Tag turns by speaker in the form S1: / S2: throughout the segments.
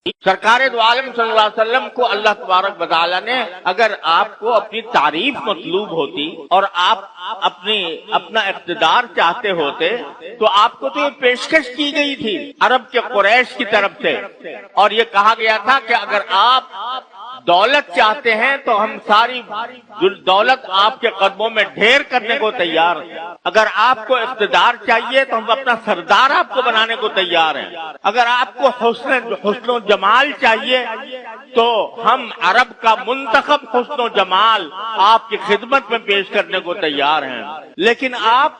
S1: سرکار دو عالم صلی اللہ علیہ وسلم کو اللہ تبارک و تعالی نے اگر آپ کو اپنی تعریف مطلوب ہوتی اور آپ اپنا اقتدار چاہتے ہوتے تو آپ کو تو یہ پیشکش کی گئی تھی عرب کے قریش کی طرف سے، اور یہ کہا گیا تھا کہ اگر آپ دولت چاہتے ہیں تو ہم ساری دولت آپ کے قدموں میں ڈھیر کرنے کو تیار ہیں، اگر آپ کو اقتدار چاہیے تو ہم اپنا سردار آپ کو بنانے کو تیار ہیں، اگر آپ کو حسن و جمال چاہیے تو ہم عرب کا منتخب حسن و جمال آپ کی خدمت میں پیش کرنے کو تیار ہیں، لیکن آپ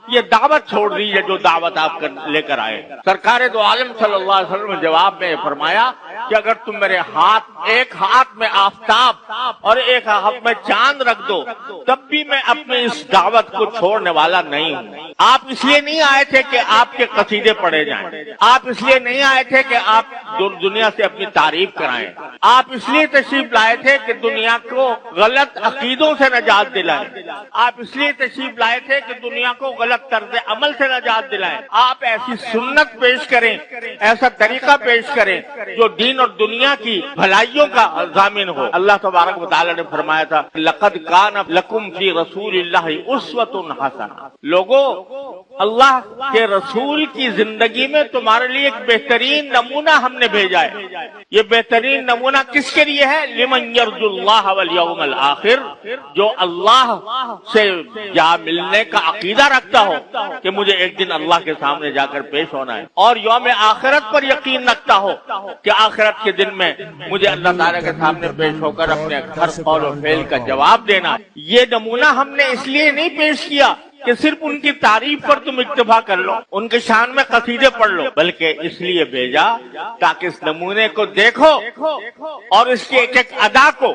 S1: یہ دعوت چھوڑ دیجیے جو دعوت آپ لے کر آئے۔ سرکار دو عالم صلی اللہ علیہ وسلم نے جواب میں فرمایا کہ اگر تم میرے ایک ہاتھ میں آفتاب اور ایک ہاتھ میں چاند رکھ دو تب بھی میں اپنی اس دعوت کو چھوڑنے والا نہیں ہوں۔ آپ اس لیے نہیں آئے تھے کہ آپ کے قصیدے پڑھے جائیں، آپ اس لیے نہیں آئے تھے کہ آپ دنیا سے اپنی تعریف کرائیں، آپ اس لیے تشریف لائے تھے کہ دنیا کو غلط عقیدوں سے نجات دلائیں، آپ اس لیے تشریف لائے تھے کہ دنیا کو غلط طرز عمل سے نجات دلائیں، آپ ایسی سنت پیش کریں، ایسا طریقہ پیش کریں جو دین اور دنیا کی بھلائیوں کا ضامن ہو۔ اللہ تبارک و تعالی نے فرمایا تھا لقد کان لکم فی رسول اللہ اسوۃ حسنہ، لوگو اللہ کے رسول کی زندگی میں تمہارے لیے ایک بہترین نمونہ ہم نے بھیجا ہے۔ یہ بہترین نمونہ کس کے لیے ہے؟ لمن یرجو اللہ والیوم الآخر، جو اللہ سے جا ملنے کا عقیدہ رکھتا ہو کہ مجھے ایک دن اللہ کے سامنے جا کر پیش ہونا ہے، اور یوم آخرت پر یقین رکھتا ہو کہ آخرت کے دن میں مجھے اللہ تعالیٰ کے سامنے پیش ہو کر اپنے ہر قول و فعل کا جواب دینا۔ یہ نمونہ ہم نے اس لیے نہیں پیش کیا کہ صرف ان کی تعریف پر تم اکتفا کر لو، ان کے شان میں قصیدے پڑھ لو، بلکہ اس لیے بھیجا تاکہ اس نمونے کو دیکھو اور اس کی ایک ایک ادا کو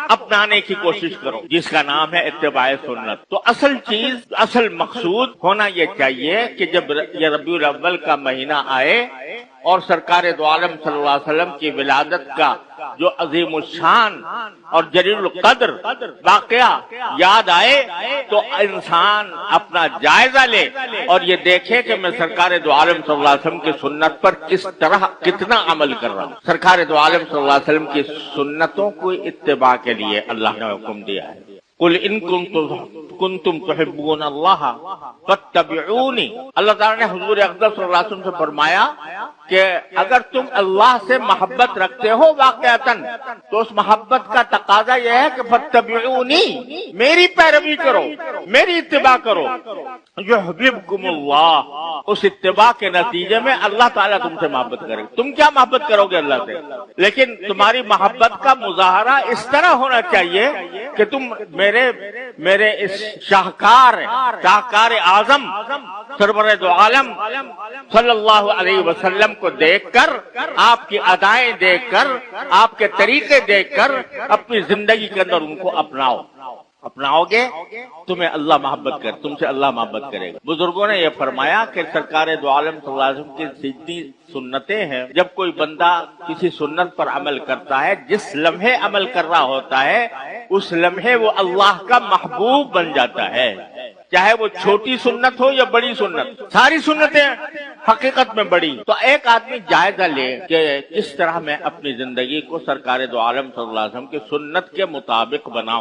S1: اپنانے کی کوشش کرو، جس کا نام ہے اتباع سنت۔ تو اصل مقصود ہونا یہ چاہیے کہ جب یہ ربیع الاول کا مہینہ آئے اور سرکار دو عالم صلی اللہ علیہ وسلم کی ولادت کا جو عظیم الشان اور جلیل القدر واقعہ یاد آئے تو انسان اپنا جائزہ لے اور یہ دیکھے کہ میں سرکار دو عالم صلی اللہ علیہ وسلم کی سنت پر کتنا عمل کر رہا ہوں۔ سرکار دو عالم صلی اللہ علیہ وسلم کی سنتوں کو اتباع کے لیے اللہ نے حکم دیا ہے۔ قل ان کنتم تحبون اللہ فاتبعونی، اللہ تعالیٰ نے حضور اقدس صلی اللہ علیہ وسلم سے فرمایا کہ اگر تم اللہ سے محبت رکھتے ہو واقعتاً تو اس محبت کا تقاضا یہ ہے کہ فاتبعونی، میری پیروی کرو، میری اتباع کرو، یحببکم اللہ، اس اتباع کے نتیجے میں اللہ تعالیٰ تم سے محبت کرے۔ تم کیا محبت کرو گے اللہ سے، لیکن تمہاری محبت کا مظاہرہ اس طرح ہونا چاہیے کہ تم میرے اس شاہکار اعظم سرور دو عالم صلی اللہ علیہ وسلم کو دیکھ کر، آپ کی ادائیں دیکھ کر، آپ کے طریقے دیکھ کر اپنی زندگی کے اندر ان کو اپناؤ گے، تم سے اللہ محبت کرے گا۔ بزرگوں نے یہ فرمایا کہ سرکار دو عالم صلی اللہ علیہ وسلم کی سیدھی سنتیں ہیں، جب کوئی بندہ کسی سنت پر عمل کرتا ہے، جس لمحے عمل کر رہا ہوتا ہے اس لمحے وہ اللہ کا محبوب بن جاتا ہے، چاہے وہ چھوٹی سنت ہو یا بڑی سنت، ساری سنتیں حقیقت میں بڑی۔ تو ایک آدمی جائزہ لے کہ کس طرح میں اپنی زندگی کو سرکار دو عالم صلی اللہ علیہ وسلم کی سنت کے مطابق بناؤں۔